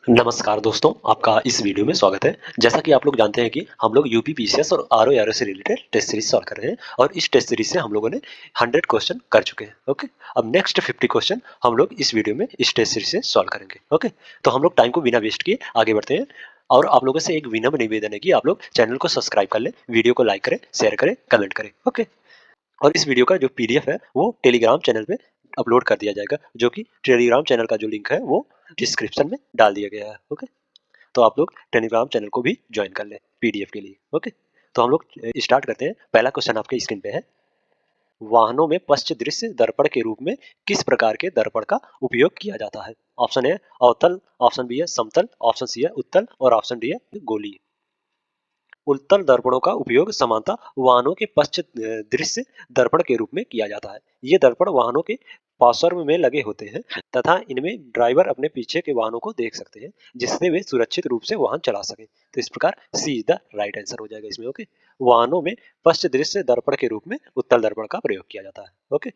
नमस्कार दोस्तों, आपका इस वीडियो में स्वागत है। जैसा कि आप लोग जानते हैं कि हम लोग यूपी पीसीएस और आरओ से रिलेटेड टेस्ट सीरीज सॉल्व कर रहे हैं और इस टेस्ट सीरीज से हम लोगों ने 100 क्वेश्चन कर चुके हैं। ओके, अब नेक्स्ट 50 क्वेश्चन हम लोग इस वीडियो में इस टेस्ट सीरीज से सॉल्व करेंगे। ओके, तो हम लोग टाइम को बिना वेस्ट किए आगे बढ़ते हैं और आप लोगों से एक विनम्र निवेदन है कि आप लोग चैनल को सब्सक्राइब कर लें, वीडियो को लाइक करें, शेयर करें, कमेंट करें। ओके, और इस वीडियो का जो पीडीएफ है वो टेलीग्राम चैनल पे अपलोड कर दिया जाएगा, जो कि टेलीग्राम चैनल का जो लिंक है वो डिस्क्रिप्शन में डाल दिया गया है। ओके, तो आप लोग टेलीग्राम चैनल को भी ज्वाइन कर लें पीडीएफ के लिए। ओके, तो हम लोग स्टार्ट करते हैं। पहला क्वेश्चन आपके स्क्रीन पे है, वाहनों में पश्च दृश्य दर्पण के रूप में किस प्रकार के दर्पण का उपयोग किया जाता है? ऑप्शन ए अवतल, ऑप्शन बी है समतल, ऑप्शन सी है उत्तल और ऑप्शन डी है गोलीय। उत्तल दर्पणों का उपयोग सामान्यतः वाहनों के पश्च दृश्य दर्पण के रूप में किया जाता है। ये दर्पण वाहनों के पार्श्व में लगे होते हैं तथा इनमें ड्राइवर अपने पीछे के वाहनों को देख सकते हैं, जिससे वे सुरक्षित रूप से वाहन चला सके। तो इस प्रकार सी इज द राइट आंसर हो जाएगा इसमें। ओके, वाहनों में पश्च दृश्य दर्पण के रूप में उत्तल दर्पण का प्रयोग किया जाता है। ओके,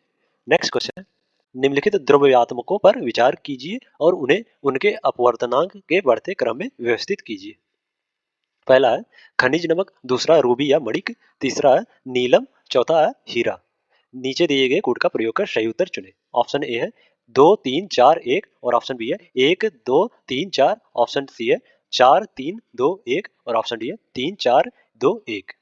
नेक्स्ट क्वेश्चन है, निम्नलिखित द्रव्यात्मकों पर विचार कीजिए और उन्हें उनके अपवर्तनांक के बढ़ते क्रम में व्यवस्थित कीजिए। पहला है खनिज नमक, दूसरा रूबी या मणिक, तीसरा है नीलम, चौथा है हीरा। नीचे दिए गए कोड का प्रयोग कर सही उत्तर चुने। ऑप्शन ए है 2 3 4 1 और ऑप्शन बी है 1 2 3 4, ऑप्शन सी है 4 3 2 1 और ऑप्शन डी है 3 4 2 1।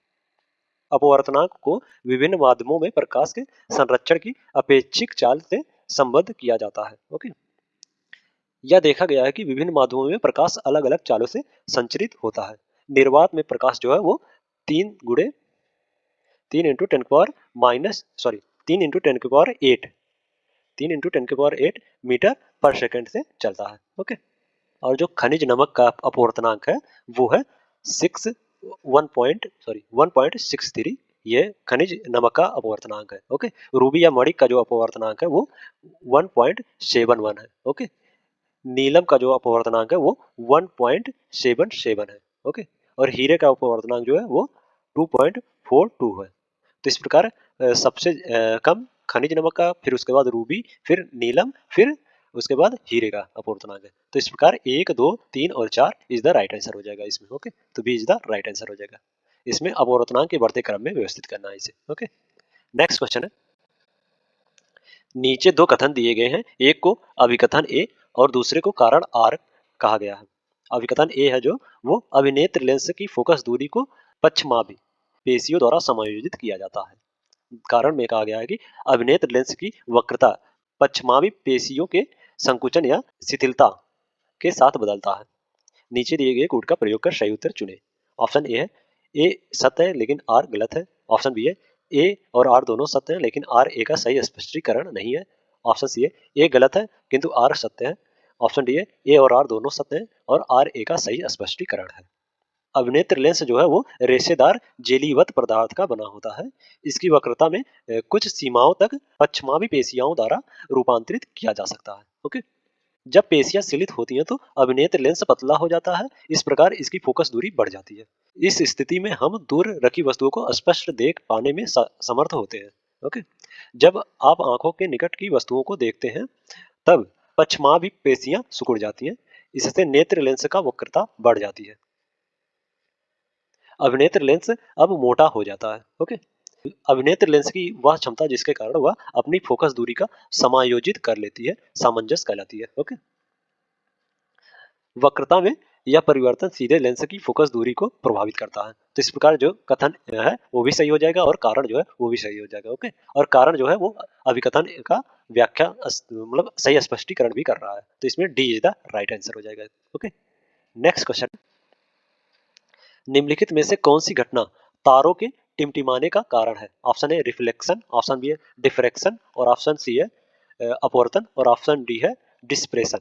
अपवर्तनांक को विभिन्न माध्यमों में प्रकाश के संरक्षण की अपेक्षिक चाल से संबद्ध किया जाता है। ओके, यह देखा गया है कि विभिन्न माध्यमों में प्रकाश अलग अलग चालों से संचरित होता है। निर्वात में प्रकाश जो है वो 3 इंटू 10 मीटर पर सेकंड से चलता है। ओके, और जो खनिज नमक का अपवर्तनांक है वो है 1.63। ये खनिज नमक का अपवर्तनांक है। ओके, रूबी या मणिक का जो अपवर्तनांक है वो 1.71 है। ओके, नीलम का जो अपवर्तनांक है वो 1.77 है। ओके, और हीरे का अपवर्तनांक जो है वो 2.42 है। तो इस प्रकार सबसे कम खनिज नमक का, फिर उसके बाद रूबी, फिर नीलम, फिर उसके बाद हीरे का अपवर्तनांक है। तो इस प्रकार 1 2 3 और 4 इज द राइट आंसर हो जाएगा इसमें। ओके, तो B is the right answer हो जाएगा। इसमें अपवर्तनांक के बढ़ते क्रम में व्यवस्थित करना है इसे। ओके, नेक्स्ट क्वेश्चन है, नीचे दो कथन दिए गए हैं, एक को अभिकथन ए और दूसरे को कारण आर कहा गया है। अभिकथन ए है जो वो अभिनेत्र लेंस की फोकस दूरी को पक्षमापी पेशियों द्वारा समायोजित किया जाता है। कारण में कहा गया है कि अभिनेत्र लेंस की वक्रता पक्षमापी पेशियों के संकुचन या शिथिलता के साथ बदलता है। नीचे दिए गए कोड का प्रयोग कर सही उत्तर चुने। ऑप्शन ए है ए सत्य है लेकिन आर गलत है। ऑप्शन बी है ए और आर दोनों सत्य है लेकिन आर ए का सही स्पष्टीकरण नहीं है। ऑप्शन सी है ए गलत है किंतु आर सत्य है। ऑप्शन डी है ए और आर दोनों सत्य है और आर ए का सही स्पष्टीकरण है। अभिनेत्र लेंस जो है वो रेशेदार जेलीवत पदार्थ का बना होता है। इसकी वक्रता में कुछ सीमाओं तक पक्षमापी पेशियों द्वारा रूपांतरित किया जा सकता है। ओके, जब पेशियां सीलित होती हैं तो अभिनेत्र लेंस पतला हो जाता है, इस प्रकार इसकी फोकस दूरी बढ़ जाती है। इस स्थिति में हम दूर रखी वस्तुओं को स्पष्ट देख पाने में समर्थ होते हैं। ओके, जब आप आंखों के निकट की वस्तुओं को देखते हैं तब पक्षमापी पेशियां सिकुड़ जाती हैं, इससे नेत्र लेंस का वक्रता बढ़ जाती है। अभिनेत्र लेंस अब मोटा हो जाता है। ओके, अभिनेत्र लेंस की वह क्षमता जिसके कारण वह अपनी फोकस दूरी का समायोजित कर लेती है सामंजस्य कहलाती है। ओके, वक्रता में यह परिवर्तन सीधे लेंस की फोकस दूरी को प्रभावित करता है। तो इस प्रकार जो कथन है वो भी सही हो जाएगा और कारण जो है वो भी सही हो जाएगा। ओके, और कारण जो है वो अभिकथन का व्याख्या मतलब सही स्पष्टीकरण भी कर रहा है। तो इसमें D is the right answer हो जाएगा। ओके, नेक्स्ट क्वेश्चन, निम्नलिखित में से कौन सी घटना तारों के टिमटिमाने का कारण है? Option A reflection, option B है डिफ्रैक्शन और ऑप्शन सी है अपवर्तन और ऑप्शन डी है डिस्प्रेशन।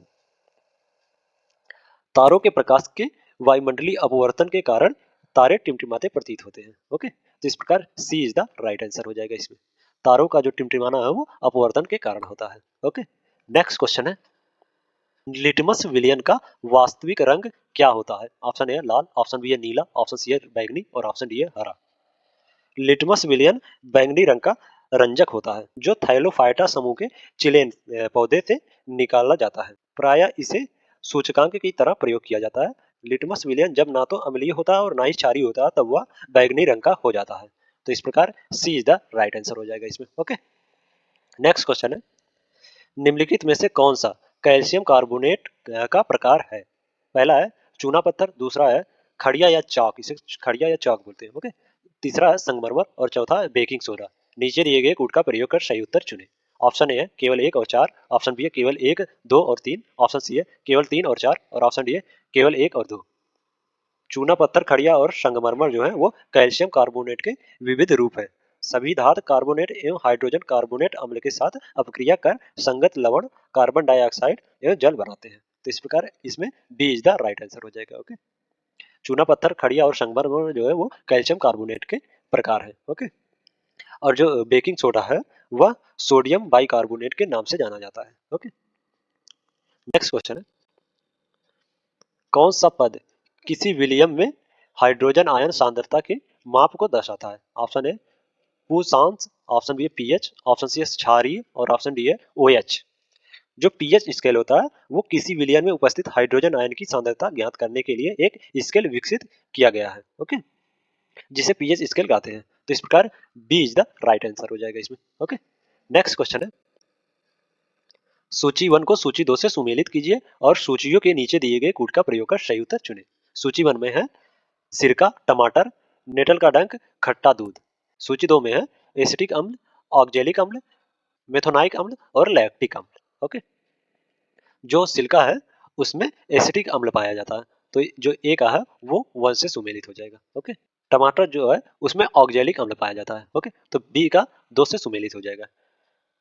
तारों के प्रकाश के वायुमंडलीय अपवर्तन के कारण तारे टिमटिमाते प्रतीत होते हैं। ओके, तो इस प्रकार सी इज द राइट आंसर हो जाएगा इसमें। तारों का जो टिमटिमाना है वो अपवर्तन के कारण होता है। ओके, नेक्स्ट क्वेश्चन है, लिटमस विलियन का वास्तविक रंग क्या होता है? ऑप्शन ए लाल, ऑप्शन बी है नीला, ऑप्शन सी है बैंगनी और ऑप्शन डी है हरा। लिटमस विलियन बैंगनी रंग का रंजक होता है जो थाइलोफाइटा समूह के चिलेन पौधे से निकाला जाता है। प्रायः इसे सूचकांक की तरह प्रयोग किया जाता है। लिटमस विलयन जब ना तो अम्लीय होता है और ना ही क्षारीय होता है, तब वह बैगनी रंग का हो जाता है। तो इस प्रकार सी इज द राइट आंसर हो जाएगा इसमें। ओके, नेक्स्ट क्वेश्चन है, निम्नलिखित में से कौन सा कैल्शियम कार्बोनेट का प्रकार है? पहला है चूना पत्थर, दूसरा है खड़िया या चौक, इसे खड़िया या चौक बोलते हैं। ओके, तीसरा है संगमरमर और चौथा है बेकिंग सोडा। नीचे दिए गए कूट का प्रयोग कर सही उत्तर चुने। ऑप्शन ए है केवल एक और चार, ऑप्शन बी है केवल एक, दो और तीन, ऑप्शन सी है केवल तीन और चार, और ऑप्शन डी है केवल एक और दो। चूना पत्थर, खड़िया और संगमरमर जो है वो कैल्शियम कार्बोनेट के विविध रूप है। सभी धातु कार्बोनेट एवं हाइड्रोजन कार्बोनेट अम्ल के साथ अपक्रिया कर संगत लवण कार्बन डाइऑक्साइड एवं जल बनाते हैं। तो इस प्रकार इसमें B is the right answer हो जाएगा। ओके, चूना पत्थर, खड़िया और संगमरमर जो है वो कैल्शियम कार्बोनेट के प्रकार है। ओके, और जो बेकिंग सोडा है वह सोडियम बाइकार्बोनेट के नाम से जाना जाता है। ओके, नेक्स्ट क्वेश्चन है, कौन सा पद किसी विलियम में हाइड्रोजन आयन सांद्रता के माप को दर्शाता है? ऑप्शन ए पूषांश, ऑप्शन बी है पीएच, ऑप्शन सी है क्षारीय और ऑप्शन डी है ओएच। जो पीएच स्केल होता है वो किसी विलियन में उपस्थित हाइड्रोजन आयन की सांद्रता ज्ञात करने के लिए एक स्केल विकसित किया गया है। ओके, जिसे पीएच स्केल कहते हैं। तो इस प्रकार B is the right answer हो जाएगा इसमें। ओके, नेक्स्ट क्वेश्चन है, सूची 1 को सूची 2 से सुमेलित कीजिए और सूचियों के नीचे दिए गए कूट का प्रयोग कर सही उत्तर चुनें। सूची 1 में है सिरका, टमाटर, नेटल का डंक, खट्टा दूध। सूची 2 में है एसिटिक अम्ल, ऑक्जेलिक अम्ल, मेथोनाइक अम्ल और लैक्टिक अम्ल। ओके, जो सिल्का है उसमें एसिटिक अम्ल पाया जाता है, तो जो ए का है वो 1 से सुमेलित हो जाएगा। ओके, टमाटर जो है उसमें ऑक्जेलिक अम्ल पाया जाता है। ओके, तो बी का 2 से सुमेलित हो जाएगा।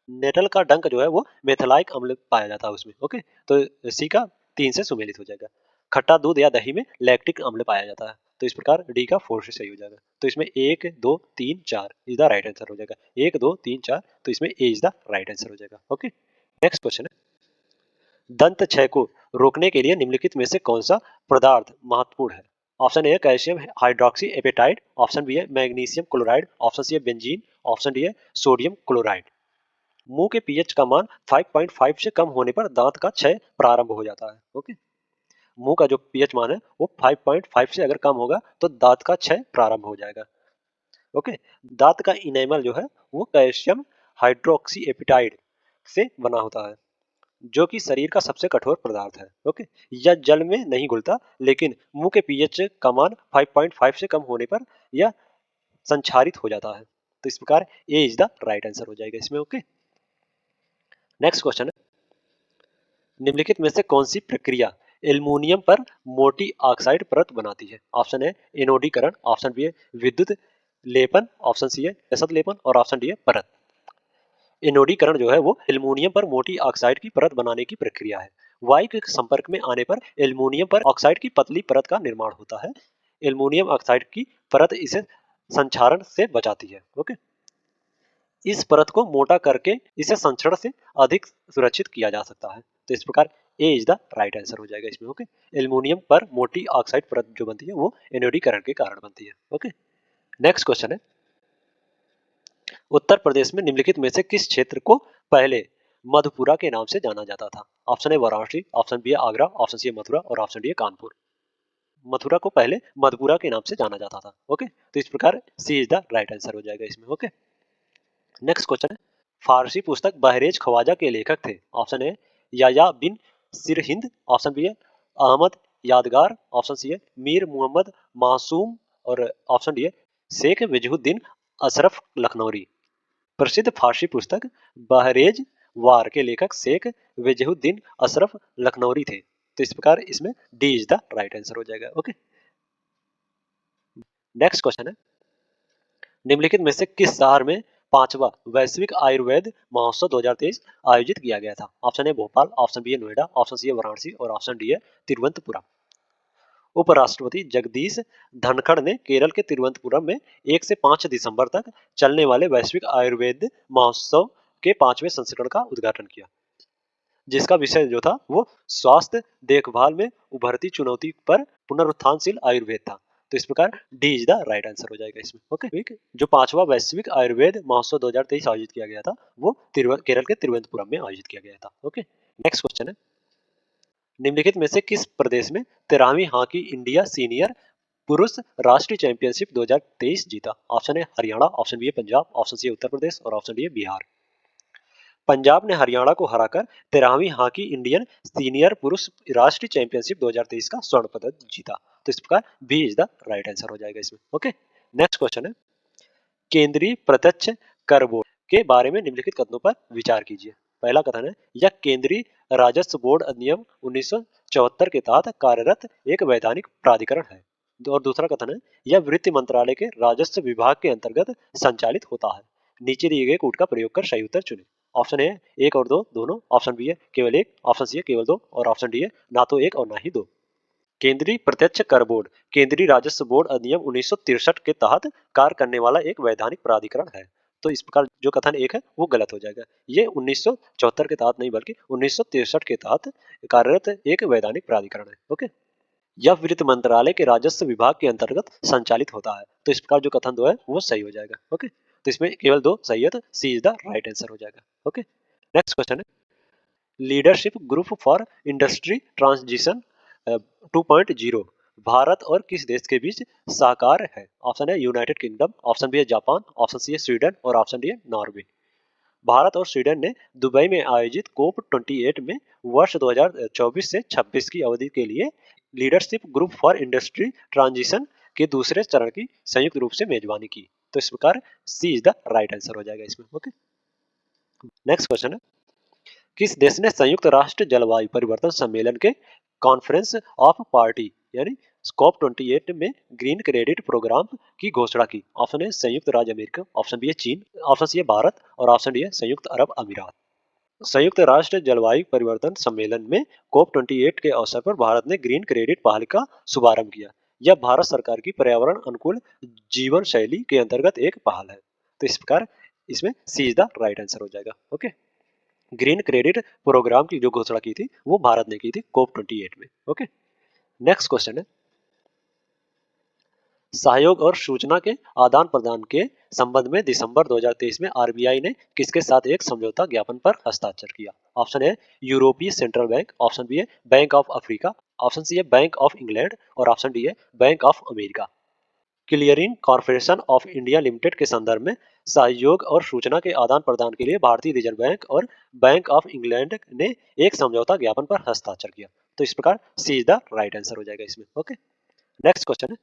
नेटल का डंक जो है वो मेथलाइक अम्ल पाया जाता है उसमें। ओके, तो सी का 3 से सुमेलित हो जाएगा। खट्टा दूध या दही में लैक्टिक अम्ल पाया जाता है, तो इस प्रकार डी का 4 से सही हो जाएगा। तो इसमें 1 2 3 4 इज द राइट आंसर हो जाएगा। 1 2 3 4, तो इसमें ए इज द राइट आंसर हो जाएगा। ओके, नेक्स्ट क्वेश्चन है, दंत क्षय को रोकने के लिए निम्नलिखित में से कौन सा पदार्थ महत्वपूर्ण है? ऑप्शन ए है calcium hydroxyapatite, option B है मैग्नीशियम क्लोराइड, ऑप्शन सी है बेंजीन, ऑप्शन डी है सोडियम क्लोराइड। मुंह के पीएच का मान 5.5 से कम होने पर दांत का क्षय प्रारंभ हो जाता है। ओके, मुंह का जो पीएच मान है वो 5.5 से अगर कम होगा तो दांत का क्षय प्रारंभ हो जाएगा। ओके, दांत का इनेमल जो है वो कैल्शियम हाइड्रोक्सी एपिटाइड से बना होता है, जो कि शरीर का सबसे कठोर पदार्थ है। ओके, यह जल में नहीं घुलता, लेकिन मुंह के पीएच का मान 5.5 से कम होने पर यह संक्षारित हो जाता है। तो इस प्रकार ए इज द राइट आंसर हो जाएगा इसमें। ओके, नेक्स्ट क्वेश्चन है, निम्नलिखित में से कौन सी प्रक्रिया एल्युमिनियम पर मोटी ऑक्साइड परत बनाती है? ऑप्शन ए एनोडीकरण, ऑप्शन बी है विद्युत लेपन, ऑप्शन सी है असत लेपन और ऑप्शन डी है परत। एनोडीकरण जो है वो एल्युमिनियम पर मोटी ऑक्साइड की परत बनाने की प्रक्रिया है। वायु के संपर्क में आने पर एल्युमिनियम पर ऑक्साइड की पतली परत का निर्माण होता है। एल्युमिनियम ऑक्साइड की परत इसे संक्षारण से बचाती है। ओके, इस परत को मोटा करके इसे संचरण से अधिक सुरक्षित किया जा सकता है। तो इस प्रकार ए इज द राइट आंसर हो जाएगा इसमें। ओके, एल्युमिनियम पर मोटी ऑक्साइड परत जो बनती है वो एनोडीकरण के कारण बनती है। ओके, नेक्स्ट क्वेश्चन है, उत्तर प्रदेश में निम्नलिखित में से किस क्षेत्र को पहले मधुपुरा के नाम से जाना जाता था? Option A Varanasi, option B है आगरा, ऑप्शन सी है मथुरा और ऑप्शन डी है कानपुर। मथुरा को पहले मधुपुरा के नाम से जाना जाता था। ओके, तो इस प्रकार सी इज द राइट आंसर हो जाएगा इसमें। ओके, नेक्स्ट क्वेश्चन है, फारसी पुस्तक बहरेज ख्वाजा के लेखक थे? Option A Yahya bin Sirhind, option B है अहमद यादगार, ऑप्शन सी है मीर मोहम्मद मासूम और ऑप्शन डी है शेख वजहुद्दीन अशरफ लखनौरी। प्रसिद्ध फारसी पुस्तक बहरेज वार के लेखक शेख वजहुद्दीन अशरफ लखनौरी थे। तो इस प्रकार इसमें D is the right answer हो जाएगा। ओके, नेक्स्ट क्वेश्चन है, निम्नलिखित में से किस शहर में पांचवा वैश्विक आयुर्वेद महोत्सव 2023 आयोजित किया गया था? Option A Bhopal, option B है नोएडा, ऑप्शन सी है वाराणसी और ऑप्शन डी है तिरुवनंतपुरम। उपराष्ट्रपति जगदीश धनखड़ ने केरल के तिरुवनंतपुरम में 1 से 5 दिसंबर तक चलने वाले वैश्विक आयुर्वेद महोत्सव के 5वें संस्करण का उद्घाटन किया, जिसका विषय जो था वो स्वास्थ्य देखभाल में उभरती चुनौती पर पुनरुत्थानशील आयुर्वेद था। तो इस प्रकार D is the right answer हो जाएगा इसमें। ओके, ठीक, जो पांचवा वैश्विक आयुर्वेद महोत्सव 2023 आयोजित किया गया था वो केरल के तिरुवनंतपुरम में आयोजित किया गया था। ओके, नेक्स्ट क्वेश्चन है, निम्नलिखित में से किस प्रदेश में 13वीं हॉकी इंडिया सीनियर पुरुष राष्ट्रीय चैंपियनशिप 2023 जीता? Option A Haryana, option B है पंजाब, ऑप्शन सी है उत्तर प्रदेश और ऑप्शन डी है बिहार। पंजाब ने हरियाणा को हराकर 13वीं हॉकी इंडियन सीनियर पुरुष राष्ट्रीय चैंपियनशिप 2023 का स्वर्ण पदक जीता। तो इस प्रकार B is the right answer हो जाएगा इसमें। ओके, नेक्स्ट क्वेश्चन है, केंद्रीय प्रत्यक्ष कर बोर्ड के बारे में निम्नलिखित कथनों पर विचार कीजिए। पहला कथन है, यह केंद्रीय राजस्व बोर्ड अधिनियम 1974 के तहत कार्यरत एक वैधानिक प्राधिकरण है। और दूसरा कथन है, यह वित्त मंत्रालय के राजस्व विभाग के अंतर्गत संचालित होता है। नीचे दिए गए कूट का प्रयोग कर सही उत्तर चुनें। ऑप्शन ए एक और दो दोनों, ऑप्शन बी है केवल एक, ऑप्शन सी है केवल दो और ऑप्शन डी है ना तो एक और ना ही दो। केंद्रीय प्रत्यक्ष कर बोर्ड केंद्रीय राजस्व बोर्ड अधिनियम 1963 के तहत कार्य करने वाला एक वैधानिक प्राधिकरण है। तो इस प्रकार जो कथन एक है वो गलत हो जाएगा। ये 1974 के तहत नहीं बल्कि 1963 के तहत कार्यरत एक वैधानिक प्राधिकरण है। ओके, यह वित्त मंत्रालय के राजस्व विभाग के अंतर्गत संचालित होता है। तो इस प्रकार जो कथन दो है वो सही हो जाएगा। ओके, तो इसमें केवल दो सही है, तो सी इज द राइट आंसर हो जाएगा। ओके, नेक्स्ट क्वेश्चन है, leadership group for industry transition 2.0 Bharat और किस देश के बीच साकार है? ऑप्शन है यूनाइटेड किंगडम, ऑप्शन बी है जापान, ऑप्शन सी है स्वीडन और ऑप्शन डी है नॉर्वे। भारत और स्वीडन ने दुबई में आयोजित कोप 28 में वर्ष 2024 से 26 की अवधि के लिए leadership group for industry transition के दूसरे चरण की संयुक्त रूप से मेजबानी की। तो इस प्रकार सी इज द राइट आंसर हो जाएगा इसमें। ओके, नेक्स्ट क्वेश्चन है, किस देश ने संयुक्त राष्ट्र जलवायु परिवर्तन सम्मेलन के कॉन्फ्रेंस ऑफ पार्टी यानी स्कॉप 28 में ग्रीन क्रेडिट प्रोग्राम की घोषणा की? ऑप्शन है संयुक्त राज्य अमेरिका, ऑप्शन बी है चीन, ऑप्शन सी है भारत और ऑप्शन डी है संयुक्त अरब अमीरात। संयुक्त राष्ट्र जलवायु परिवर्तन सम्मेलन में कोप 28 के अवसर पर भारत ने ग्रीन क्रेडिट पहल का शुभारंभ किया। यह भारत सरकार की पर्यावरण अनुकूल जीवन शैली के अंतर्गत एक पहल है। तो इस प्रकार इसमें सी इज द राइट आंसर हो जाएगा। ओके, ग्रीन क्रेडिट प्रोग्राम की जो घोषणा की थी वो भारत ने की थी कोप 28 में। ओके, नेक्स्ट क्वेश्चन है, सहयोग और सूचना के आदान प्रदान के संबंध में दिसंबर 2023 में आरबीआई ने किसके साथ एक समझौता ज्ञापन पर हस्ताक्षर किया? ऑप्शन है यूरोपीय सेंट्रल बैंक, ऑप्शन बी है bank of Africa, option C है बैंक ऑफ इंग्लैंड और ऑप्शन डी है bank of America. Clearing corporation of India limited के संदर्भ में सहयोग और सूचना के आदान प्रदान के लिए भारतीय रिजर्व बैंक और बैंक ऑफ इंग्लैंड ने एक समझौता ज्ञापन पर हस्ताक्षर किया। तो इस प्रकार सी इज द राइट आंसर हो जाएगा इसमें। ओके, नेक्स्ट क्वेश्चन है,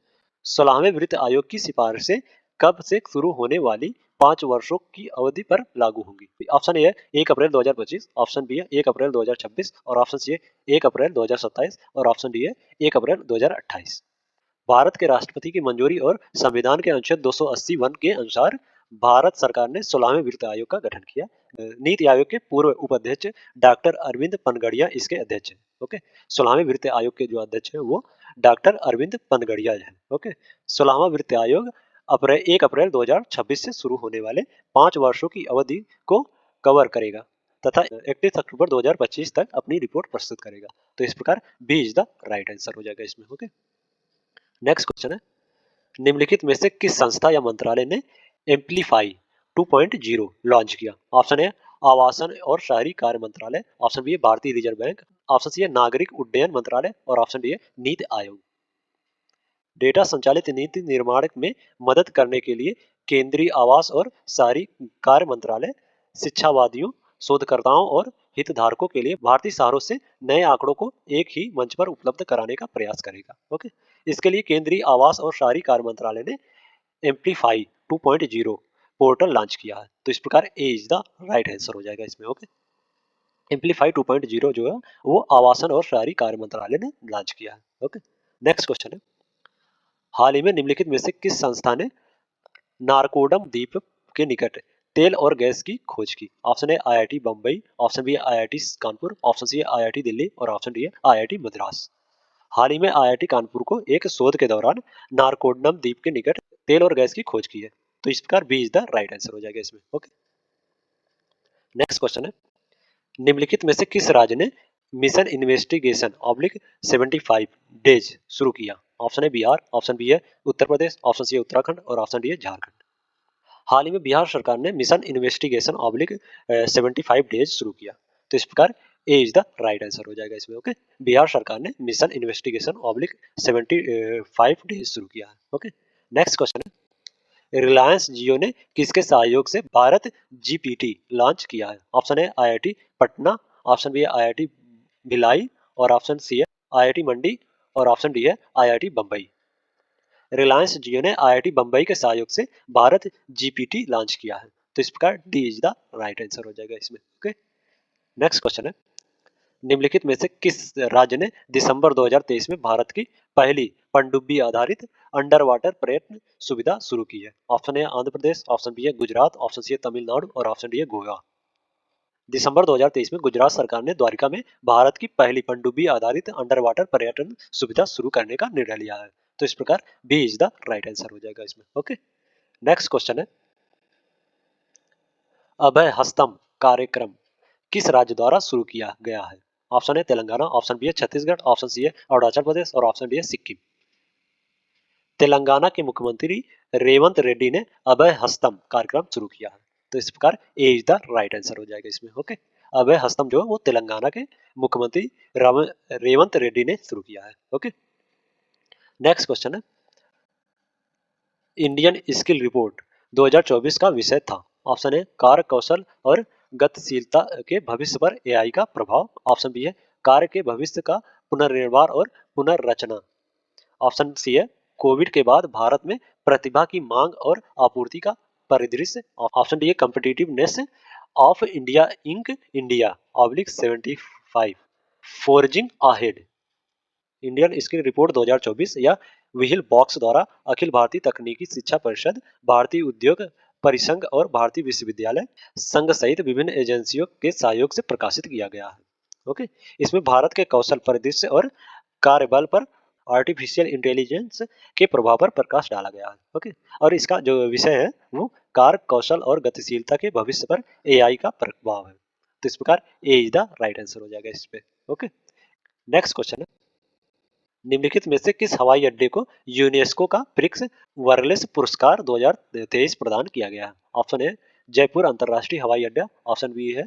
16वें वित्त आयोग की सिफारिशें कब से शुरू होने वाली 5 वर्षों की अवधि पर लागू होंगी? ऑप्शन ए है 1 अप्रैल 2025, ऑप्शन बी है 1 अप्रैल 2026 और ऑप्शन सी है 1 अप्रैल 2027 और ऑप्शन डी है 1 अप्रैल 2028। भारत के राष्ट्रपति की मंजूरी और संविधान के अनुच्छेद 280(1) के अनुसार भारत सरकार ने 16वें वित्त आयोग का गठन किया। नीति आयोग के पूर्व उपाध्यक्ष डॉक्टर अरविंद पनगड़िया इसके अध्यक्ष हैं। ओके, 16वें वित्त आयोग के जो अध्यक्ष हैं वो डॉक्टर अरविंद पनगड़िया हैं। ओके, 16वां वित्त आयोग 1 अप्रैल 2026 से शुरू होने वाले 5 वर्षों की अवधि को कवर करेगा तथा 31 अक्टूबर 2025 तक अपनी रिपोर्ट प्रस्तुत करेगा। तो इस प्रकार B is the right answer हो जाएगा इसमें। ओके, नेक्स्ट क्वेश्चन है, निम्नलिखित में से किस संस्था या मंत्रालय ने एम्पलीफाई 2.0 लॉन्च किया? ऑप्शन है आवासन और शहरी कार्य मंत्रालय, ऑप्शन बी है भारतीय रिजर्व बैंक, ऑप्शन सी है नागरिक उड्डयन मंत्रालय और ऑप्शन डी है नीति आयोग। डेटा संचालित नीति निर्माण में मदद करने के लिए केंद्रीय आवास और शहरी कार्य मंत्रालय शिक्षावादियों, शोधकर्ताओं और हितधारकों के लिए भारतीय शहरों से नए आंकड़ों को एक ही मंच पर उपलब्ध कराने का प्रयास करेगा। ओके, इसके लिए केंद्रीय आवास और शहरी कार्य मंत्रालय ने एम्पलीफाई 2.0 पोर्टल लॉन्च किया है। तो इस प्रकार ए इज द राइट आंसर हो जाएगा इसमें। ओके, एम्पलीफाई 2.0 जो है वो आवासन और शहरी कार्य मंत्रालय ने लॉन्च किया है। ओके, नेक्स्ट क्वेश्चन है, हाल ही में निम्नलिखित में से किस संस्था ने नारकोडम द्वीप के निकट तेल और गैस की खोज की? ऑप्शन है आईआईटी बम्बई, ऑप्शन बी है आईआईटी कानपुर, ऑप्शन सी है आईआईटी दिल्ली और ऑप्शन डी है आईआईटी मद्रास। हाल ही में आईआईटी कानपुर को एक शोध के दौरान नारकोडम द्वीप के निकट तेल और गैस की खोज की है। तो इस प्रकार B is the right answer हो जाएगा इसमें। ओके, नेक्स्ट क्वेश्चन है, निम्नलिखित में से किस राज्य ने मिशन इन्वेस्टिगेशन /75 डेज शुरू किया? ऑप्शन है बिहार, ऑप्शन बी है उत्तर प्रदेश, ऑप्शन सी है उत्तराखंड और ऑप्शन डी है झारखंड। हाल ही में बिहार सरकार ने मिशन इन्वेस्टिगेशन /75 डेज शुरू किया। तो इस प्रकार ए इज द राइट आंसर हो जाएगा इसमें। ओके, बिहार सरकार ने मिशन इन्वेस्टिगेशन ऑब्लिक 75 डेज शुरू किया है। ओके, नेक्स्ट क्वेश्चन है, रिलायंस जियो ने किसके सहयोग से भारत जीपीटी लॉन्च किया है? ऑप्शन है आईआईटी पटना, ऑप्शन बी है आईआईटी भिलाई, और ऑप्शन सी है आईआईटी मंडी, और ऑप्शन डी है आईआईटी बम्बई। रिलायंस जियो ने आईआईटी बम्बई के सहयोग से भारत जीपीटी लॉन्च किया है, तो इस प्रकार D is the right answer हो जाएगा इसमें। ओके, नेक्स्ट क्वेश्चन है, निम्नलिखित में से किस राज्य ने दिसंबर 2023 में भारत की पहली पनडुब्बी आधारित अंडर वाटर पर्यटन सुविधा शुरू की है? ऑप्शन है आंध्र प्रदेश, ऑप्शन बी है गुजरात, ऑप्शन सी है तमिलनाडु, और ऑप्शन डी है गोवा। दिसंबर 2023 में गुजरात सरकार ने द्वारिका में भारत की पहली पनडुब्बी आधारित अंडर वाटर पर्यटन सुविधा शुरू करने का निर्णय लिया है, तो इस प्रकार B is the right answer हो जाएगा इसमें। ओके, नेक्स्ट क्वेश्चन है, अभय हस्तम कार्यक्रम किस राज्य द्वारा शुरू किया गया है? ऑप्शन है तेलंगाना, ऑप्शन बी है छत्तीसगढ़, ऑप्शन सी है अरुणाचल प्रदेश, और ऑप्शन डी है सिक्किम। तेलंगाना के मुख्यमंत्री रेवंत रेड्डी ने अभय हस्तम कार्यक्रम शुरू किया है, तो इस प्रकार ए इज द राइट आंसर हो जाएगा इसमें। ओके, अभय हस्तम जो है वो तेलंगाना के मुख्यमंत्री रेवंत रेड्डी ने शुरू किया है। ओके, नेक्स्ट क्वेश्चन है, इंडियन स्किल रिपोर्ट 2024 का विषय था। ऑप्शन है कार्य कौशल और गतिशीलता के भविष्य पर एआई का प्रभाव, ऑप्शन बी है कार्य के भविष्य का पुनर्निर्माण और पुनर्रचना, ऑप्शन सी है कोविड के बाद भारत में प्रतिभा की मांग और आपूर्ति का परिदृश्य, ऑप्शन डी है competitiveness of India Inc India oblique 75 forging ahead. Indian skill report 2024 या विहिल बॉक्स द्वारा अखिल भारतीय तकनीकी शिक्षा परिषद, भारतीय उद्योग परिसंघ और भारतीय विश्वविद्यालय संघ सहित विभिन्न एजेंसियों के सहयोग से प्रकाशित किया गया है। ओके, इसमें भारत के कौशल परिदृश्य और कार्यबल पर आर्टिफिशियल इंटेलिजेंस के प्रभाव पर प्रकाश डाला गया है। ओके, और इसका जो विषय है वो कार्य कौशल और गतिशीलता के भविष्य पर एआई का प्रभाव है, तो इस प्रकार ए इज द राइट आंसर हो जाएगा इस पे। ओके, नेक्स्ट क्वेश्चन है, निम्नलिखित में से किस हवाई अड्डे को यूनेस्को का प्रिक्स वर्लेस पुरस्कार 2023 प्रदान किया गया है? ऑप्शन है जयपुर अंतर्राष्ट्रीय हवाई अड्डा, ऑप्शन बी है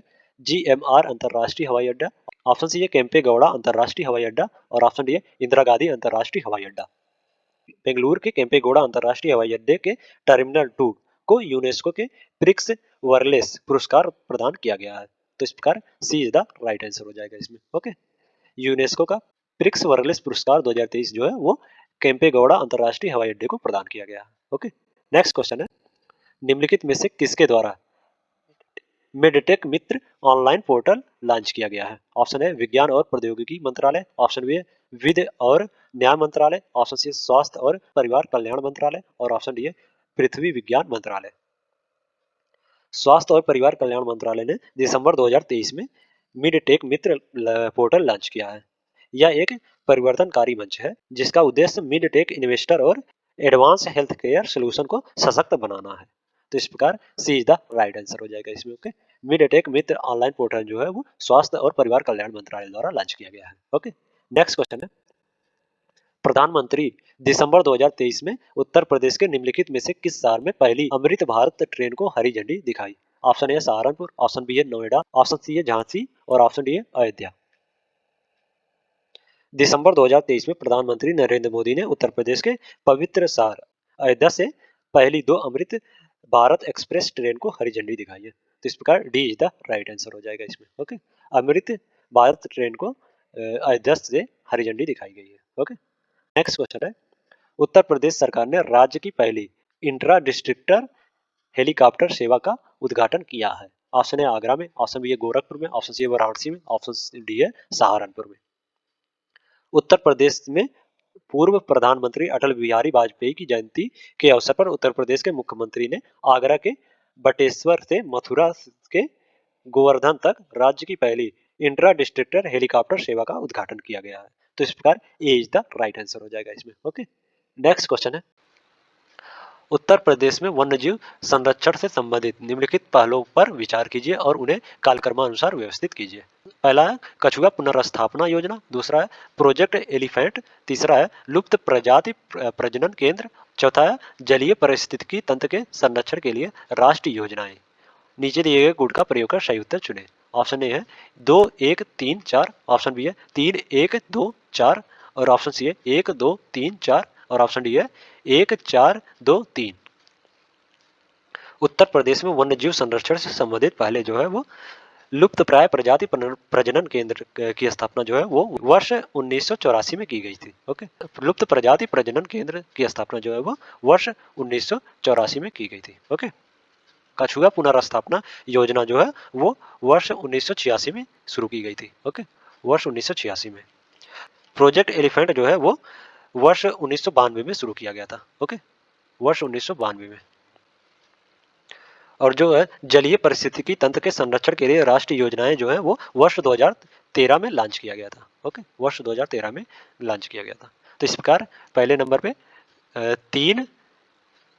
जीएमआर अंतर्राष्ट्रीय हवाई अड्डा, ऑप्शन सी है केम्पे गौड़ा अंतर्राष्ट्रीय हवाई अड्डा, और ऑप्शन डी है इंदिरा गांधी अंतर्राष्ट्रीय हवाई अड्डा। बेंगलुरु के केम्पे गौड़ा अंतर्राष्ट्रीय हवाई अड्डे के टर्मिनल 2 को यूनेस्को के प्रिक्स वर्लेस पुरस्कार प्रदान किया गया है, तो इस प्रकार सी इज द राइट आंसर हो जाएगा इसमें। ओके, यूनेस्को का प्रिक्स वर्लेस पुरस्कार 2023 जो है वो केम्पे गौड़ा अंतर्राष्ट्रीय हवाई अड्डे को प्रदान किया गया है। ओके, नेक्स्ट क्वेश्चन है, निम्नलिखित में से किसके द्वारा मेडटेक मित्र ऑनलाइन पोर्टल लॉन्च किया गया है? ऑप्शन है विज्ञान और प्रौद्योगिकी मंत्रालय, ऑप्शन बी है विधि और न्याय मंत्रालय, ऑप्शन सी स्वास्थ्य और परिवार कल्याण मंत्रालय, और ऑप्शन डी है पृथ्वी विज्ञान मंत्रालय। स्वास्थ्य और परिवार कल्याण मंत्रालय ने दिसंबर 2023 में मिडटेक मित्र पोर्टल लॉन्च किया है। यह एक परिवर्तनकारी मंच है जिसका उद्देश्य मिड टेक इन्वेस्टर और एडवांस हेल्थ केयर सोल्यूशन को सशक्त बनाना है, तो इस प्रकार सी इज द राइट आंसर हो जाएगा इसमें। ओके, मिड टेक मित्र ऑनलाइन पोर्टल जो है वो स्वास्थ्य और परिवार कल्याण मंत्रालय द्वारा लॉन्च किया गया है। ओके, नेक्स्ट क्वेश्चन है, प्रधानमंत्री दिसंबर 2023 में उत्तर प्रदेश के निम्नलिखित में से किस शहर में पहली अमृत भारत ट्रेन को हरी झंडी दिखाई? Option A Saharanpur, option B है नोएडा, ऑप्शन सी है झांसी, और ऑप्शन डी है अयोध्या। दिसंबर 2023 में प्रधानमंत्री नरेंद्र मोदी ने उत्तर प्रदेश के पवित्र शहर अयोध्या से पहली 2 अमृत भारत एक्सप्रेस ट्रेन को हरी झंडी दिखाई है, तो इस प्रकार D is the right answer हो जाएगा इसमें। ओके, अमृत भारत ट्रेन को अयोध्या से हरी झंडी दिखाई गई है। ओके, नेक्स्ट क्वेश्चन है, उत्तर प्रदेश सरकार ने राज्य की पहली इंट्रा डिस्ट्रिक्टर हेलीकॉप्टर सेवा का उद्घाटन किया है। ऑप्शन है आगरा में, ऑप्शन बी है गोरखपुर में, ऑप्शन सी है वाराणसी में, ऑप्शन डी है सहारनपुर में। उत्तर प्रदेश में पूर्व प्रधानमंत्री अटल बिहारी वाजपेयी की जयंती के अवसर पर उत्तर प्रदेश के मुख्यमंत्री ने आगरा के बटेश्वर से मथुरा के गोवर्धन तक राज्य की पहली इंट्रा डिस्ट्रिक्टर हेलीकॉप्टर सेवा का उद्घाटन किया गया है, तो इस प्रकार ए इज द राइट आंसर हो जाएगा इसमें। ओके, नेक्स्ट क्वेश्चन है, उत्तर प्रदेश में वन्यजीव संरक्षण से संबंधित निम्नलिखित पहलुओं पर विचार कीजिए और उन्हें कालक्रमानुसार व्यवस्थित कीजिए। पहला है कछुआ पुनर्स्थापना योजना, दूसरा है प्रोजेक्ट एलिफेंट, तीसरा है लुप्त प्रजाति प्रजनन केंद्र, चौथा है जलीय पारिस्थितिकी तंत्र के संरक्षण के लिए राष्ट्रीय योजनाएं। नीचे दिए गए गुण का प्रयोग कर सही उत्तर चुने। ऑप्शन ए है 2 1 3 4, ऑप्शन बी है 3 1 2 4 और ऑप्शन सी है 1 2 3 4 और ऑप्शन डी है 1 4 2 3। उत्तर प्रदेश में वन्यजीव संरक्षण से संबंधित पहले जो है वो लुप्त प्राय प्रजाति प्रजनन केंद्र की स्थापना जो है वो वर्ष 1984 में की गई थी। ओके, लुप्त प्रजाति प्रजनन केंद्र की स्थापना जो है वो वर्ष 1984 में की गई थी। ओके, कछुआ पुनर्स्थापना योजना जो है वो वर्ष 1986 में शुरू की गई थी। ओके, वर्ष 1986 में। प्रोजेक्ट एलिफेंट जो है वो वर्ष 1992 में शुरू किया गया था। ओके, वर्ष 1992 में। और जो है जलीय पारिस्थितिकी तंत्र के संरक्षण के लिए राष्ट्रीय योजनाएं जो है वो वर्ष 2013 में लॉन्च किया गया था। ओके, वर्ष 2013 में लॉन्च किया गया था। तो इस प्रकार पहले नंबर पे 3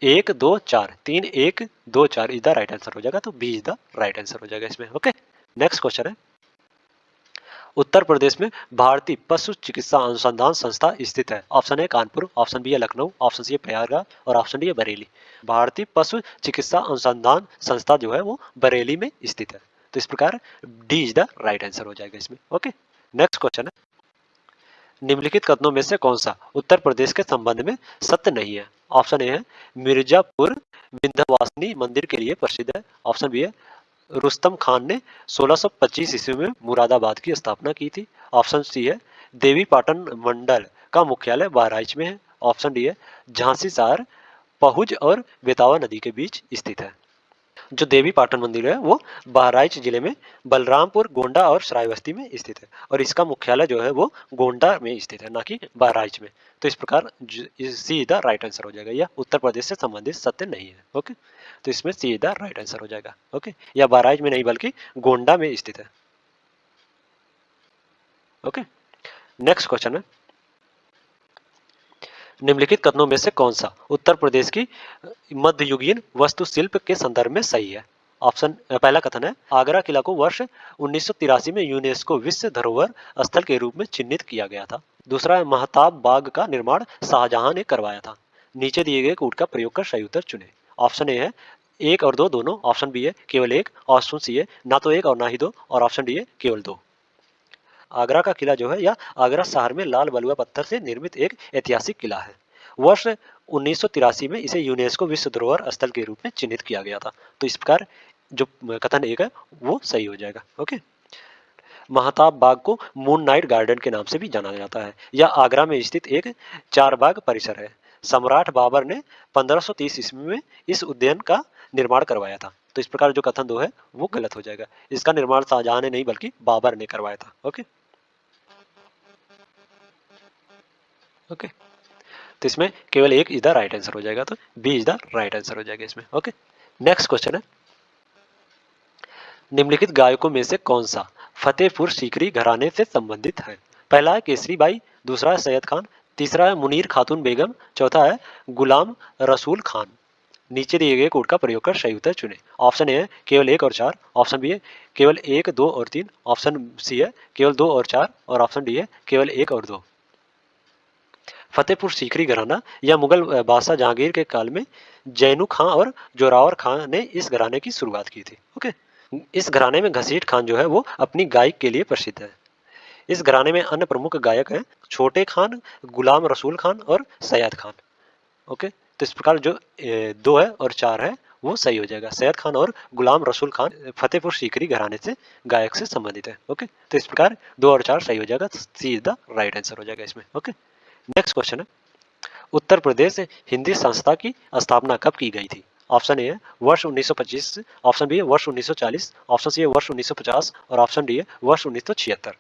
1 2 4, 3 1 2 4 इज द राइट आंसर हो जाएगा। तो B is the right answer हो जाएगा इसमें। ओके, नेक्स्ट क्वेश्चन है, उत्तर प्रदेश में भारतीय पशु चिकित्सा अनुसंधान संस्था स्थित है। Option A Kanpur, option B है लखनऊ, ऑप्शन सी है प्रयागराज और ऑप्शन डी है बरेली। भारतीय पशु चिकित्सा अनुसंधान संस्था जो है वो बरेली में स्थित है। तो इस प्रकार D is the right answer हो जाएगा इसमें। ओके, नेक्स्ट क्वेश्चन है, निम्नलिखित कथनों में से कौन सा उत्तर प्रदेश के संबंध में सत्य नहीं है। ऑप्शन ए है मिर्जापुर विंध्यवासिनी मंदिर के लिए प्रसिद्ध है। ऑप्शन बी है रुस्तम खान ने 1625 ईस्वी में मुरादाबाद की स्थापना की थी। ऑप्शन सी है देवी पाटन मंडल का मुख्यालय बहराइच में है। ऑप्शन डी है झांसी शहर पहुज और बेतावा नदी के बीच स्थित है। जो देवी पाटन मंदिर है वो बहराइच जिले में बलरामपुर, गोंडा और सरायबस्ती में स्थित है और इसका मुख्यालय जो है वो गोंडा में स्थित है, ना कि बहराइच में। तो इस प्रकार सी द राइट आंसर हो जाएगा। यह उत्तर प्रदेश से संबंधित सत्य नहीं है। ओके, तो इसमें सी द राइट आंसर हो जाएगा। ओके, या बहराइच में नहीं बल्कि गोंडा में स्थित है। ओके, नेक्स्ट क्वेश्चन है, निम्नलिखित कथनों में से कौन सा उत्तर प्रदेश की मध्ययुगीन वास्तुशिल्प के संदर्भ में सही है। ऑप्शन पहला कथन है आगरा किला को वर्ष 1983 में यूनेस्को विश्व धरोहर स्थल के रूप में चिन्हित किया गया था। दूसरा है महताब बाग का निर्माण शाहजहां ने करवाया था। नीचे दिए गए कूट का प्रयोग कर सही उत्तर चुने। ऑप्शन ए है 1 और 2 दोनों, ऑप्शन बी है केवल 1, ऑप्शन सी है ना तो 1 और ना ही 2 और ऑप्शन डी है केवल 2। आगरा का किला जो है या आगरा शहर में लाल बलुआ पत्थर से निर्मित एक ऐतिहासिक किला है। वर्ष 1983 में इसे यूनेस्को विश्व धरोहर स्थल के रूप में चिन्हित किया गया था। तो इस प्रकार जो कथन एक है वो सही हो जाएगा। ओके, महताब बाग को मून नाइट गार्डन के नाम से भी जाना जाता है। यह आगरा में स्थित एक चार बाग परिसर है। सम्राट बाबर ने 1530 ईस्वी में इस उद्यान का निर्माण करवाया था। तो इस प्रकार जो कथन 2 है वो गलत हो जाएगा। इसका निर्माण शाहजहां ने नहीं बल्कि बाबर ने करवाया था। ओके, ओके, तो इसमें केवल एक इज द राइट आंसर हो जाएगा। तो B is the right answer हो जाएगा इसमें। ओके, नेक्स्ट क्वेश्चन है, निम्नलिखित गायकों में से कौन सा फतेहपुर सीकरी घराने से संबंधित है। पहला है केसरी बाई, दूसरा है सैयद खान, तीसरा है मुनीर खातून बेगम, चौथा है गुलाम रसूल खान। नीचे दिए गए कोड का प्रयोग कर सही उत्तर चुने। ऑप्शन ए है केवल 1 और 4, ऑप्शन बी है केवल 1 2 और 3, ऑप्शन सी है केवल 2 और 4 और ऑप्शन डी है केवल 1 और 2। फतेहपुर सीकरी घराना या मुगल बादशाह जहांगीर के काल में जैनू खां और जोरावर खां ने इस घराने की शुरुआत की थी। ओके, इस घराने में घसीट खान जो है वो अपनी गायक के लिए प्रसिद्ध है। इस घराने में अन्य प्रमुख गायक हैं छोटे खान, गुलाम रसूल खान और सैयद खान। ओके, तो इस प्रकार जो 2 है और 4 है वो सही हो जाएगा। सैयद खान और गुलाम रसूल खान फतेहपुर सीकरी घराने से गायक से संबंधित है। ओके, तो इस प्रकार 2 और 4 सही हो जाएगा। सी इज द राइट आंसर हो जाएगा इसमें। ओके, नेक्स्ट क्वेश्चन है, उत्तर प्रदेश हिंदी संस्था की स्थापना कब की गई थी। ऑप्शन ए है वर्ष 1925, ऑप्शन बी है वर्ष 1940, ऑप्शन सी है वर्ष 1950 और ऑप्शन डी है वर्ष 1976।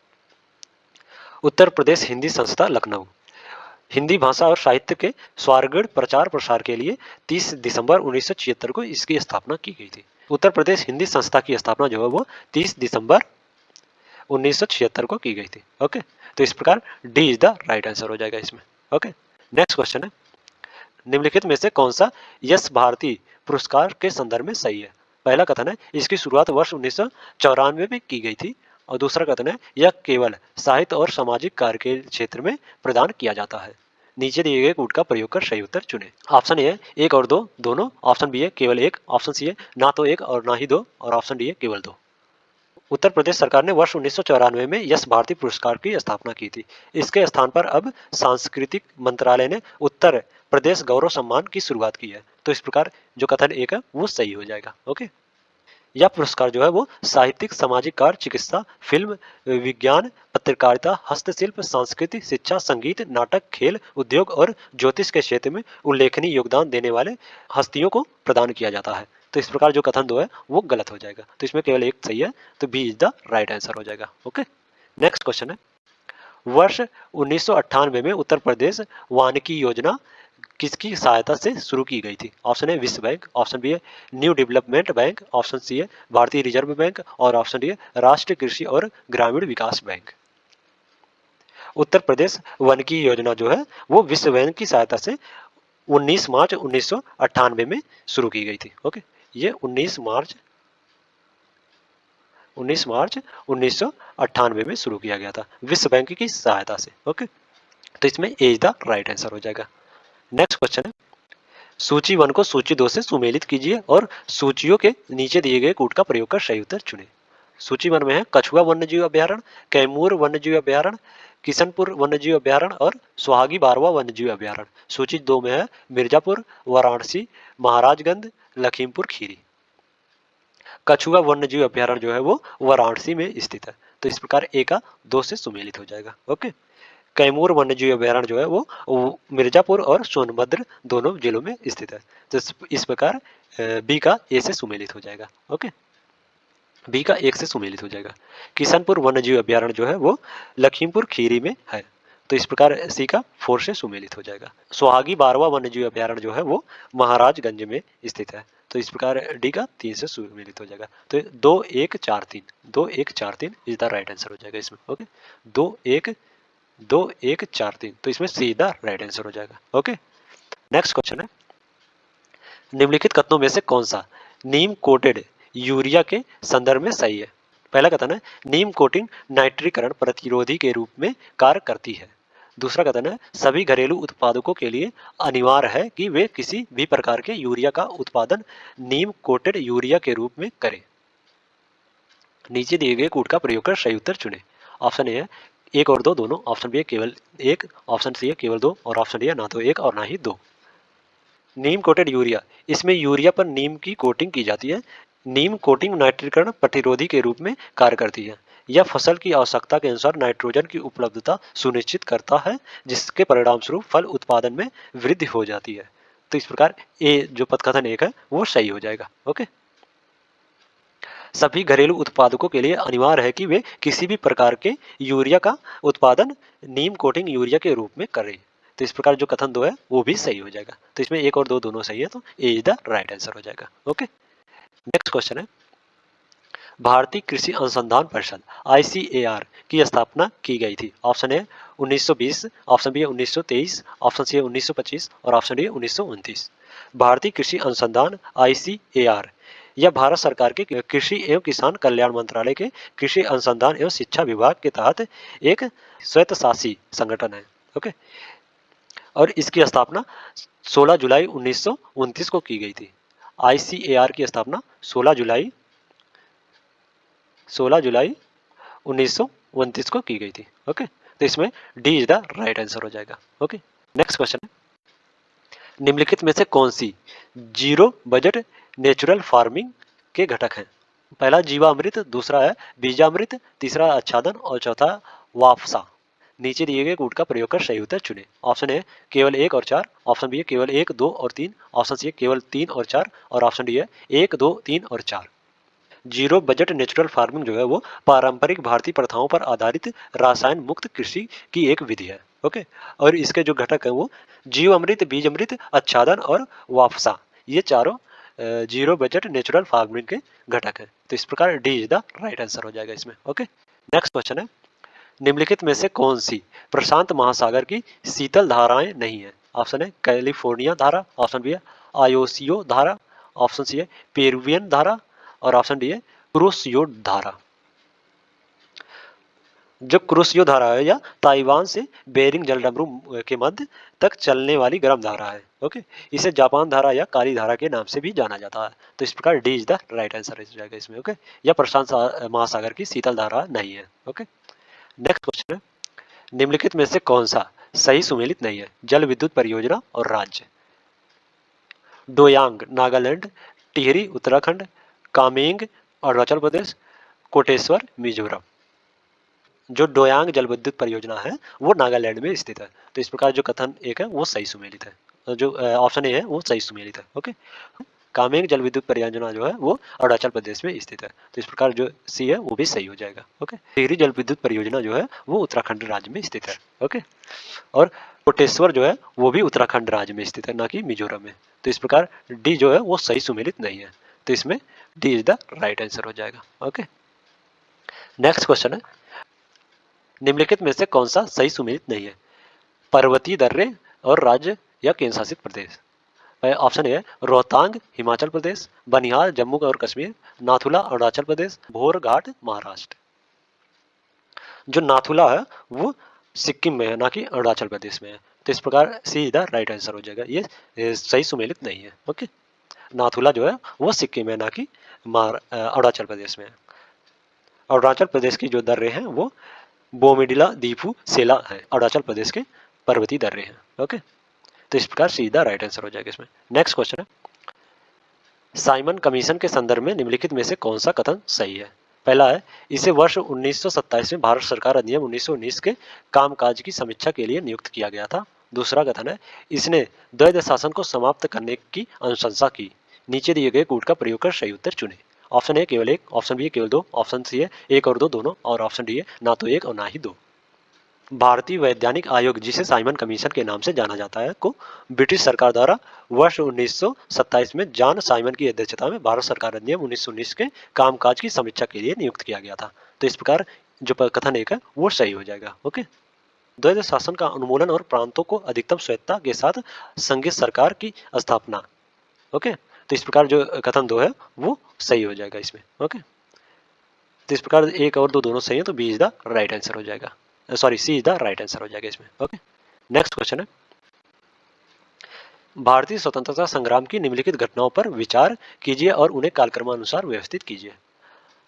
उत्तर प्रदेश हिंदी संस्था लखनऊ हिंदी भाषा और साहित्य के स्वारगढ़ प्रचार प्रसार के लिए 30 दिसंबर 1976 को इसकी स्थापना की गई थी। उत्तर प्रदेश हिंदी संस्था की स्थापना जो है वो 30 दिसंबर 1976 को की गई थी। ओके, तो इस प्रकार D is the right answer हो जाएगा इसमें। ओके, नेक्स्ट क्वेश्चन है, निम्नलिखित में से कौन सा यश भारती पुरस्कार के संदर्भ में सही है। पहला कथन है इसकी शुरुआत वर्ष 1994 में की गई थी और दूसरा कथन है यह केवल साहित्य और सामाजिक कार्य के क्षेत्र में प्रदान किया जाता है। नीचे दिए गए कूट का प्रयोग कर सही उत्तर चुने। ऑप्शन ए है 1 और 2 दोनों, ऑप्शन बी है केवल 1, ऑप्शन सी है ना तो 1 और ना ही 2 और ऑप्शन डी है केवल 2। उत्तर प्रदेश सरकार ने वर्ष 1994 में यश भारती पुरस्कार की स्थापना की थी। इसके स्थान पर अब सांस्कृतिक मंत्रालय ने उत्तर प्रदेश गौरव सम्मान की शुरुआत की है। तो इस प्रकार जो कथन एक है वो सही हो जाएगा। ओके, यह पुरस्कार जो है वो साहित्यिक, सामाजिक कार्य, चिकित्सा, फिल्म, विज्ञान, पत्रकारिता, हस्तशिल्प, संस्कृति, शिक्षा, संगीत, नाटक, खेल, उद्योग और ज्योतिष के क्षेत्र में उल्लेखनीय योगदान देने वाले हस्तियों को प्रदान किया जाता है। तो इस प्रकार जो कथन दो है वो गलत हो जाएगा। तो इसमें केवल एक सही है, तो B is the right answer हो जाएगा। ओके, नेक्स्ट क्वेश्चन है, वर्ष 1998 में उत्तर प्रदेश वानिकी योजना किसकी सहायता से शुरू की गई थी? ऑप्शन ए विश्व बैंक, ऑप्शन बी है new development bank, option C है भारतीय रिजर्व बैंक और ऑप्शन डी है राष्ट्रीय कृषि और ग्रामीण विकास बैंक। उत्तर प्रदेश वानिकी योजना जो है वो विश्व बैंक की सहायता से 19 मार्च 1998 में शुरू की गई थी। ओके, ये 19 मार्च 1998 में शुरू किया गया था विश्व बैंक की सहायता से। ओके, तो इसमें ए इज द राइट आंसर हो जाएगा। नेक्स्ट क्वेश्चन है, सूची 1 को सूची 2 से सुमेलित कीजिए और सूचियों के नीचे दिए गए कूट का प्रयोग कर सही उत्तर चुनें। सूची 1 में है कछुआ वन्यजीव अभ्यारण्य, कैमूर वन्यजीव अभ्यारण्य, किशनपुर वन्यजीव अभ्यारण्य और सुहागी बारवा वन्यजीव अभ्यारण्य। सूची 2 में है मिर्जापुर, वाराणसी, महाराजगंज, लखीमपुर खीरी। कछुआ वन्यजीव अभ्यारण्य जो है वो वाराणसी में स्थित है। तो इस प्रकार ए का 2 से सुमेलित हो जाएगा। ओके, कैमूर वन्यजीव अभ्यारण्य जो है वो मिर्जापुर और सोनभद्र दोनों जिलों में स्थित है। तो इस प्रकार बी का ए से सुमेलित हो जाएगा। ओके, बी का 1 से सुमेलित हो जाएगा। किशनपुर वन्यजीव अभ्यारण्य जो है वो लखीमपुर खीरी में है। तो इस प्रकार सी का 4 से सुमेलित हो जाएगा। सुहागी बारवा वन्यजीव अभ्यारण्य जो है वो महाराजगंज में स्थित है। तो इस प्रकार डी का 3 से सुमेलित हो जाएगा। तो 2 1 4 3 इज द राइट आंसर हो जाएगा इसमें। ओके, 2 1 4 3, तो इसमें सी द राइट आंसर हो जाएगा। ओके, नेक्स्ट क्वेश्चन है, निम्नलिखित कथनों में से कौन सा नीम कोटेड यूरिया के संदर्भ में सही है? पहला कथन है नीम कोटिंग नाइट्रीकरण प्रतिरोधी के रूप में कार्य करती है। दूसरा कथन है सभी घरेलू उत्पादकों के लिए अनिवार्य है कि वे किसी भी प्रकार के यूरिया का उत्पादन नीम कोटेड यूरिया के रूप में करें। नीचे दिए गए कूट का प्रयोग कर सही उत्तर चुने। ऑप्शन ए है 1 और 2 दोनों, ऑप्शन बी है केवल 1, ऑप्शन सी है केवल 2 और ऑप्शन डी है ना तो 1 और ना ही 2। नीम कोटेड यूरिया, इसमें यूरिया पर नीम की कोटिंग की जाती है। नीम कोटिंग नाइट्रीकरण प्रतिरोधी के रूप में कार्य करती है। यह फसल की आवश्यकता के अनुसार नाइट्रोजन की उपलब्धता सुनिश्चित करता है, जिसके परिणाम स्वरूप फल उत्पादन में वृद्धि हो जाती है। तो इस प्रकार ए जो पथकथन 1 है वो सही हो जाएगा। ओके, सभी घरेलू उत्पादकों के लिए अनिवार्य है कि वे किसी भी प्रकार के यूरिया का उत्पादन नीम कोटिंग यूरिया के रूप में करें। तो इस प्रकार जो कथन 2 है वो भी सही हो जाएगा। तो इसमें 1 और 2 दोनों सही है, तो ए इज द राइट आंसर हो जाएगा। ओके, नेक्स्ट क्वेश्चन है, भारतीय कृषि अनुसंधान परिषद ICAR की स्थापना की गई थी। Option A 1920, option B 1923, option C 1925 और ऑप्शन डी 1929। भारतीय कृषि अनुसंधान ICAR यह भारत सरकार के कृषि एवं किसान कल्याण मंत्रालय के कृषि अनुसंधान एवं शिक्षा विभाग के तहत एक स्वायत्तशासी संगठन है। ओके, और इसकी स्थापना 16 जुलाई 1929 को की गई थी। ICAR की स्थापना 16 जुलाई 1929 को की गई थी। ओके, तो इसमें D is the right answer हो जाएगा। ओके, नेक्स्ट क्वेश्चन है, निम्नलिखित में से कौन सी जीरो बजट नेचुरल फार्मिंग के घटक हैं? पहला जीवामृत, दूसरा है बीजामृत, तीसरा आच्छादन और चौथा वाफसा। नीचे दिए गए कूट का प्रयोग कर सही उत्तर चुने। ऑप्शन ए केवल 1 और 4, ऑप्शन बी है केवल 1, 2 और 3, ऑप्शन सी है केवल 3 और 4 और ऑप्शन डी है 1, 2, 3 और 4। जीरो बजट नेचुरल फार्मिंग जो है वो पारंपरिक भारतीय प्रथाओं पर आधारित रसायन मुक्त कृषि की एक विधि है। ओके, और इसके जो घटक है वो जीव अमृत, बीज अमृत, आच्छादन और वाफसा, ये चारों जीरो बजट नेचुरल फार्मिंग के घटक है। तो इस प्रकार D is the right answer हो जाएगा इसमें। ओके, नेक्स्ट क्वेश्चन है, निम्नलिखित में से कौन सी प्रशांत महासागर की शीतल धाराएं नहीं है? ऑप्शन है कैलिफोर्निया धारा, ऑप्शन बी है आयोसियो धारा, ऑप्शन सी है पेरुवियन धारा और ऑप्शन डी है कुरोशियो धारा। जो क्रुशियो धारा है या ताइवान से बेरिंग जलडमरू के मध्य तक चलने वाली गर्म धारा है। ओके, इसे जापान धारा या काली धारा के नाम से भी जाना जाता है। तो इस प्रकार D is the right answer हो जाएगा इसमें। ओके, या प्रशांत महासागर की शीतल धारा नहीं है। ओके, नेक्स्ट क्वेश्चन है, निम्नलिखित में से कौन सा सही सुमेलित नहीं है? जल विद्युत परियोजना और राज्य। डोयांग नागालैंड, टिहरी उत्तराखंड, कामेंग अरुणाचल प्रदेश, कोटेश्वर मिजोरम। जो डोयांग जल विद्युत परियोजना है वो नागालैंड में स्थित है। तो इस प्रकार जो कथन एक है वो सही सुमेलित है, जो ऑप्शन ए है वो सही सुमेलित है। ओके, कामेंग जल विद्युत परियोजना जो है वो अरुणाचल प्रदेश में स्थित है। तो इस प्रकार जो सी है वो भी सही हो जाएगा। ओके, टिहरी जल विद्युत परियोजना जो है वो उत्तराखंड राज्य में स्थित है। ओके, और कोटेश्वर जो है वो भी उत्तराखंड राज्य में स्थित है, ना कि मिजोरम में। तो इस प्रकार डी जो है वो सही सुमेलित नहीं है। तो इसमें D is the right answer हो जाएगा। ओके, नेक्स्ट क्वेश्चन है, निम्नलिखित में से कौन सा सही सुमेलित नहीं है? पर्वतीय दर्रे और राज्य या केंद्र शासित प्रदेश। ऑप्शन ए है रोहतांग हिमाचल प्रदेश, बनिहाल जम्मू और कश्मीर, नाथुला अरुणाचल प्रदेश, भोरघाट महाराष्ट्र। जो नाथुला है वो सिक्किम में है, ना कि अरुणाचल प्रदेश में है। तो इस प्रकार सी द राइट आंसर हो जाएगा, ये सही सुमेलित नहीं है। ओके, नाथुला जो है वो सिक्किम में, ना कि अरुणाचल प्रदेश में है। अरुणाचल प्रदेश की जो दर्रे हैं वो बोमिडिला दीफू सेला है, अरुणाचल प्रदेश के पर्वतीय दर्रे हैं। ओके, तो इस प्रकार सीधा राइट आंसर हो जाएगा इसमें। नेक्स्ट क्वेश्चन है, साइमन कमीशन के संदर्भ में निम्नलिखित में से कौन सा कथन सही है? पहला है, इसे वर्ष 1927 में भारत सरकार अधिनियम 1919 के कामकाज की समीक्षा के लिए नियुक्त किया गया था। दूसरा कथन है, इसने द्वैध शासन को समाप्त करने की अनुशंसा की। नीचे दिए गए कूट का प्रयोग कर सही उत्तर चुने। ऑप्शन ए केवल एक, ऑप्शन बी केवल दो, ऑप्शन सी है एक और दो दोनों, और ऑप्शन डी है ना तो एक और ना ही दो। भारतीय वैज्ञानिक आयोग, जिसे साइमन कमीशन के नाम से जाना जाता है, को ब्रिटिश सरकार द्वारा वर्ष 1927 में जॉन साइमन की अध्यक्षता में भारत सरकार अधिनियम 1919 के कामकाज की समीक्षा के लिए नियुक्त किया गया था। तो इस प्रकार जो कथन एक है वो सही हो जाएगा। ओके, द्वैध शासन का उन्मूलन और प्रांतों को अधिकतम स्वायत्तता के साथ संघीय सरकार की स्थापना। ओके, तो इस प्रकार जो कथन दो है वो सही हो जाएगा इसमें। ओके, तो इस प्रकार एक और दो दोनों सही है, तो B is the right answer हो जाएगा। Sorry, C is the right answer हो जाएगा इसमें। ओके, नेक्स्ट क्वेश्चन है, भारतीय स्वतंत्रता संग्राम की निम्नलिखित घटनाओं पर विचार कीजिए और उन्हें कालक्रमानुसार व्यवस्थित कीजिए।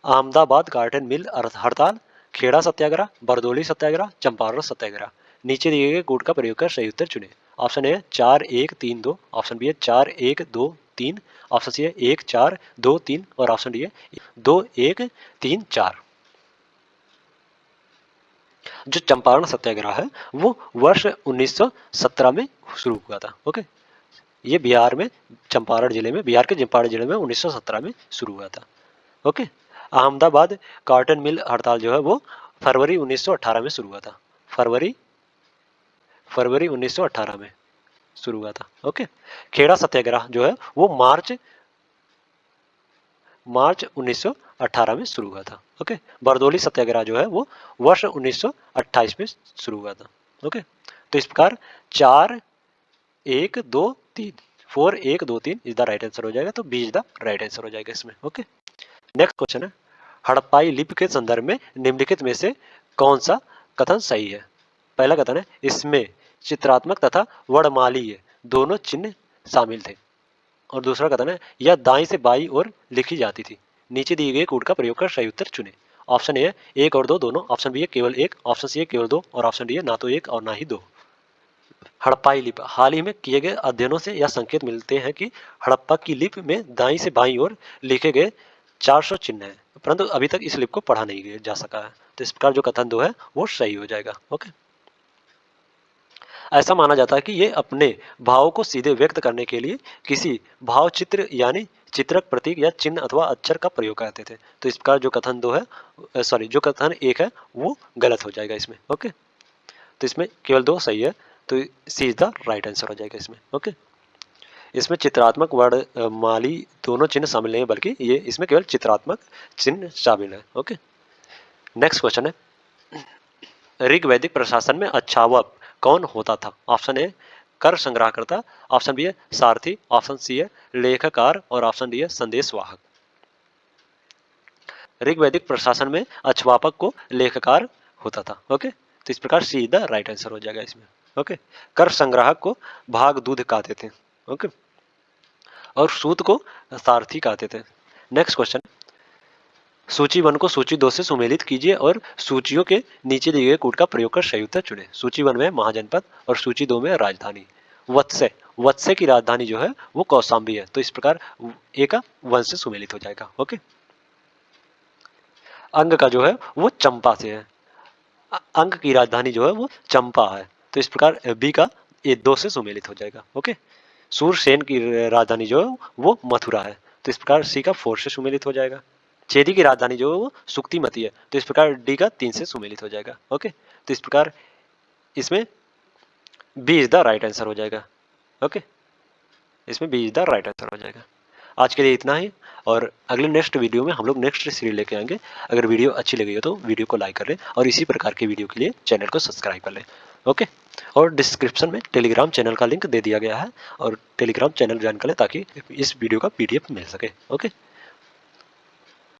अहमदाबाद कार्टन मिल हड़ताल, खेड़ा सत्याग्रह, बरदोली सत्याग्रह, चंपारण सत्याग्रह। नीचे दिए गए कोड का प्रयोग कर सही उत्तर चुने। ऑप्शन ए 4-1-3-2, ऑप्शन बी है 4-1-2-3, ऑप्शन सी है 1-4-2-3 और ऑप्शन डी है 2-1-3-4। जो चंपारण सत्याग्रह है वो वर्ष 1917 में शुरू हुआ था। ओके, ये बिहार में चंपारण जिले में, बिहार के चंपारण जिले में 1917 में शुरू हुआ था। ओके, अहमदाबाद कॉटन मिल हड़ताल जो है वो फरवरी 1918 में शुरू हुआ था। फरवरी 1918 में शुरू हुआ था। ओके, खेड़ा सत्याग्रह जो है वो मार्च 1918 में शुरू हुआ था। ओके, बरदोली सत्याग्रह जो है वो वर्ष 1928 में शुरू हुआ था। ओके, तो इस प्रकार 4-1-2-3, 4-1-2-3 इज द राइट आंसर हो जाएगा। तो B is the right answer हो जाएगा इसमें। ओके, नेक्स्ट क्वेश्चन है, हड़प्पाई लिपि के संदर्भ में निम्नलिखित में से कौन सा कथन सही है? पहला कथन है, इसमें चित्रात्मक तथा वर्णमालीय दोनों चिन्ह शामिल थे। और दूसरा कथन है, यह दाईं से बाईं ओर लिखी जाती थी। नीचे दिए गए कोड का प्रयोग कर सही उत्तर चुने। ऑप्शन ए है एक और दो दोनों, ऑप्शन बी है केवल एक, ऑप्शन सी है केवल दो और ऑप्शन डी है ना तो एक और ना ही दो। हड़प्पाई लिपि, हाल ही में किए गए अध्ययनों से यह संकेत मिलते हैं कि हड़प्पा की लिपि में दाईं से बाईं ओर लिखे गए 400 चिन्ह हैं, परंतु अभी तक इस लिपि को पढ़ा नहीं जा सका है। तो इस प्रकार जो कथन दो है वो सही हो जाएगा। ओके, ऐसा माना जाता है कि ये अपने भावों को सीधे व्यक्त करने के लिए किसी भाव चित्र यानी चित्रक प्रतीक या चिन्ह अथवा अक्षर का प्रयोग करते थे। तो इस प्रकार जो कथन दो है, सॉरी जो कथन एक है वो गलत हो जाएगा इसमें। ओके, तो इसमें केवल दो सही है, तो सी इज द राइट आंसर हो जाएगा इसमें। ओके, इसमें चित्रात्मक वर्णमाली दोनों चिन्ह शामिल नहीं है, बल्कि ये इसमें केवल चित्रात्मक चिन्ह शामिल है। ओके, नेक्स्ट क्वेश्चन है, ऋग वैदिक प्रशासन में अच्छावक कौन होता था? ऑप्शन ए कर संग्रहकर्ता, ऑप्शन बी है सारथी, ऑप्शन सी है लेखकार और ऑप्शन डी है संदेशवाहक। ऋग वैदिक प्रशासन में अच्छवापक को लेखकार होता था। ओके, तो इस प्रकार सी द राइट आंसर हो जाएगा इसमें। ओके, कर संग्राहक को भाग दूध कहते थे। ओके, और सूत को सारथी कहते थे। नेक्स्ट क्वेश्चन, सूची 1 को सूची 2 से सुमेलित कीजिए और सूचियों के नीचे दिए गए कूट का प्रयोग कर सही उत्तर चुनें। सूची 1 में महाजनपद और सूची 2 में राजधानी। वत्स्य, वत्स्य की राजधानी जो है वो कौशाम्बी है, तो इस प्रकार ए का 1 से सुमेलित हो जाएगा। ओके, अंग का जो है वो चंपा से है, अंग की राजधानी जो है वो चंपा है, तो इस प्रकार बी का ए 2 से सुमेलित हो जाएगा। ओके, सूरसेन की राजधानी जो है वो मथुरा है, तो इस प्रकार सी का 4 से सुमेलित हो जाएगा। चेदी की राजधानी जो है वो सुक्तिमती है, तो इस प्रकार डी का 3 से सुमेलित हो जाएगा। ओके, तो इस प्रकार इसमें B is the right answer हो जाएगा। ओके, इसमें B is the right answer हो जाएगा। आज के लिए इतना ही, और अगले नेक्स्ट वीडियो में हम लोग नेक्स्ट सीरीज लेके आएंगे। अगर वीडियो अच्छी लगी हो तो वीडियो को लाइक कर लें और इसी प्रकार की वीडियो के लिए चैनल को सब्सक्राइब कर लें। ओके, और डिस्क्रिप्शन में टेलीग्राम चैनल का लिंक दे दिया गया है, और टेलीग्राम चैनल ज्वाइन कर लें ताकि इस वीडियो का PDF मिल सके। ओके।